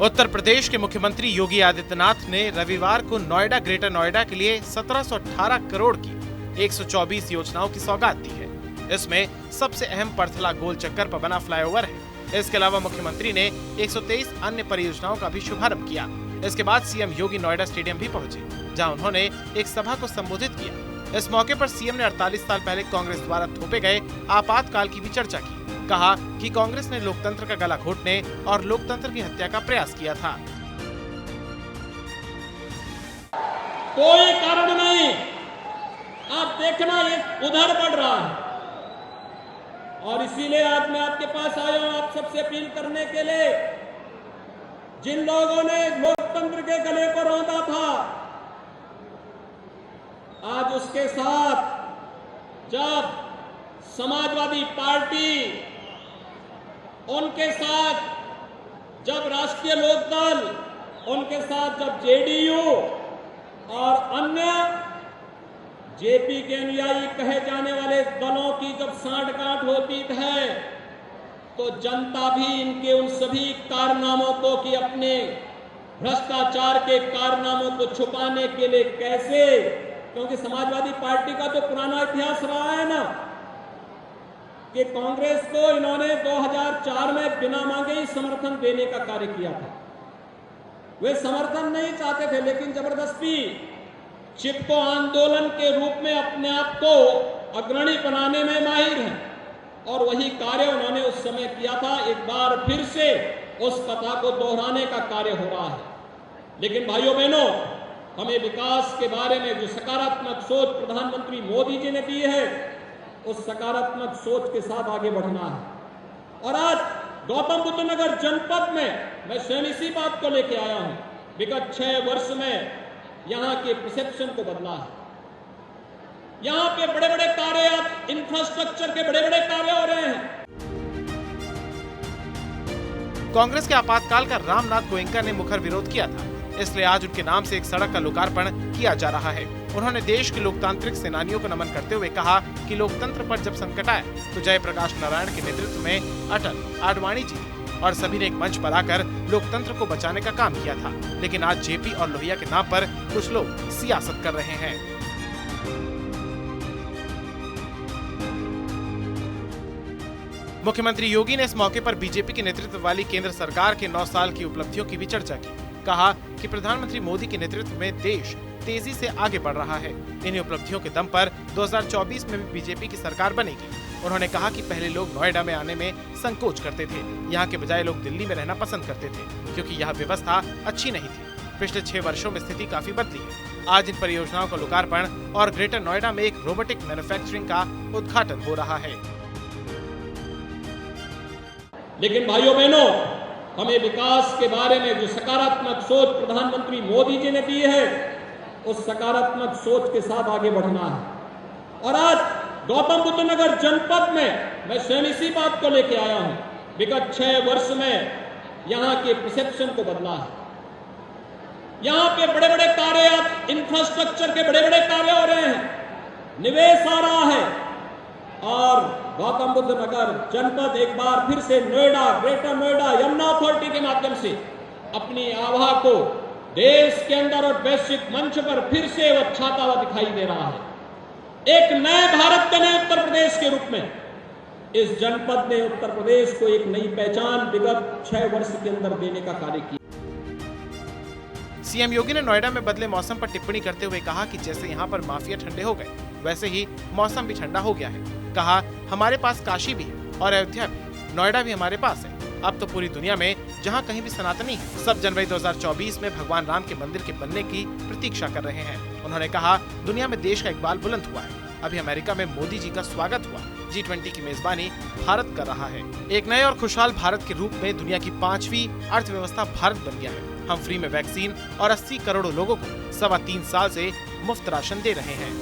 उत्तर प्रदेश के मुख्यमंत्री योगी आदित्यनाथ ने रविवार को नोएडा ग्रेटर नोएडा के लिए 1718 करोड़ की 124 योजनाओं की सौगात दी है। इसमें सबसे अहम परथला गोल चक्कर पर बना फ्लाईओवर है। इसके अलावा मुख्यमंत्री ने 123 अन्य परियोजनाओं का भी शुभारंभ किया। इसके बाद सीएम योगी नोएडा स्टेडियम भी पहुंचे, जहां उन्होंने एक सभा को संबोधित किया। इस मौके पर सीएम ने 48 साल पहले कांग्रेस द्वारा थोपे गए आपातकाल की भी चर्चा की। कहा कि कांग्रेस ने लोकतंत्र का गला घोटने और लोकतंत्र की हत्या का प्रयास किया था। कोई कारण नहीं, आप देखना ये उधर बढ़ रहा है और इसीलिए आज मैं आपके पास आया हूं आप सबसे अपील करने के लिए। जिन लोगों ने लोकतंत्र के गले को रौंदा था, आज उसके साथ जब समाजवादी पार्टी, उनके साथ जब राष्ट्रीय लोकदल, उनके साथ जब जेडीयू और अन्य जेपी के अनुयायी कहे जाने वाले दलों की जब सांठगांठ होती है, तो जनता भी इनके उन सभी कारनामों को कि अपने भ्रष्टाचार के कारनामों को छुपाने के लिए कैसे, क्योंकि समाजवादी पार्टी का तो पुराना इतिहास रहा है ना कि कांग्रेस को इन्होंने 2004 में बिना मांगे ही समर्थन देने का कार्य किया था। वे समर्थन नहीं चाहते थे, लेकिन जबरदस्ती चिपको आंदोलन के रूप में अपने आप को अग्रणी बनाने में माहिर हैं और वही कार्य उन्होंने उस समय किया था। एक बार फिर से उस कथा को दोहराने का कार्य हो रहा है। लेकिन भाइयों बहनों, हमें विकास के बारे में जो सकारात्मक सोच प्रधानमंत्री मोदी जी ने की है, उस सकारात्मक सोच के साथ आगे बढ़ना है। और आज गौतम बुद्ध नगर जनपद में मैं स्वयं इसी बात को लेके आया हूं। विगत 6 वर्ष में यहां के परसेप्शन को बदला है। यहां पे बड़े बड़े कार्य, आज इंफ्रास्ट्रक्चर के बड़े बड़े कार्य हो रहे हैं। कांग्रेस के आपातकाल का रामनाथ गोयनका ने मुखर विरोध किया था, इसलिए आज उनके नाम से एक सड़क का लोकार्पण किया जा रहा है। उन्होंने देश के लोकतांत्रिक सेनानियों को नमन करते हुए कहा कि लोकतंत्र पर जब संकट आए तो जयप्रकाश नारायण के नेतृत्व में अटल, आडवाणी जी और सभी ने एक मंच पर आकर लोकतंत्र को बचाने का काम किया था। लेकिन आज जेपी और लोहिया के नाम पर कुछ लोग सियासत कर रहे हैं। मुख्यमंत्री योगी ने इस मौके पर बीजेपी के नेतृत्व वाली केंद्र सरकार के 9 साल की उपलब्धियों की भी चर्चा की। कहा कि प्रधानमंत्री मोदी के नेतृत्व में देश तेजी से आगे बढ़ रहा है। इन्हीं उपलब्धियों के दम पर 2024 में भी बीजेपी की सरकार बनेगी। उन्होंने कहा कि पहले लोग नोएडा में आने में संकोच करते थे, यहाँ के बजाय लोग दिल्ली में रहना पसंद करते थे क्योंकि यहाँ व्यवस्था अच्छी नहीं थी। पिछले 6 वर्षों में स्थिति काफी बदली है। आज इन परियोजनाओं का लोकार्पण और ग्रेटर नोएडा में एक रोबोटिक मैन्युफैक्चरिंग का उद्घाटन हो रहा है। लेकिन भाइयों बहनों, हमें विकास के बारे में जो सकारात्मक सोच प्रधानमंत्री मोदी जी ने की है, उस सकारात्मक सोच के साथ आगे बढ़ना है। और आज गौतम बुद्ध नगर जनपद में मैं स्वयं इसी बात को लेके आया हूं। विगत 6 वर्ष में यहां के परसेप्शन को बदला है। यहां पे बड़े बड़े कार्य, आज इंफ्रास्ट्रक्चर के बड़े बड़े कार्य हो रहे हैं, निवेश आ रहा है और गौतम बुद्ध नगर जनपद एक बार फिर से नोएडा, ग्रेटर नोएडा, यमुना अथॉरिटी के माध्यम से अपनी आभा को देश के अंदर और वैश्विक मंच पर फिर से वो छाता हुआ दिखाई दे रहा है। एक नए भारत के नए उत्तर प्रदेश के रूप में इस जनपद ने उत्तर प्रदेश को एक नई पहचान विगत 6 वर्ष के अंदर देने का कार्य किया। सीएम योगी ने नोएडा में बदले मौसम पर टिप्पणी करते हुए कहा कि जैसे यहाँ पर माफिया ठंडे हो गए, वैसे ही मौसम भी ठंडा हो गया है। कहा हमारे पास काशी भी है और अयोध्या भी, नोएडा भी हमारे पास है। अब तो पूरी दुनिया में जहाँ कहीं भी सनातनी है, सब जनवरी 2024 में भगवान राम के मंदिर के बनने की प्रतीक्षा कर रहे हैं। उन्होंने कहा दुनिया में देश का इकबाल बुलंद हुआ है। अभी अमेरिका में मोदी जी का स्वागत हुआ। G20 की मेजबानी भारत कर रहा है। एक नए और खुशहाल भारत के रूप में दुनिया की 5वीं अर्थव्यवस्था भारत बन गया है। हम फ्री में वैक्सीन और 80 करोड़ लोगों को 3.25 साल से मुफ्त राशन दे रहे हैं।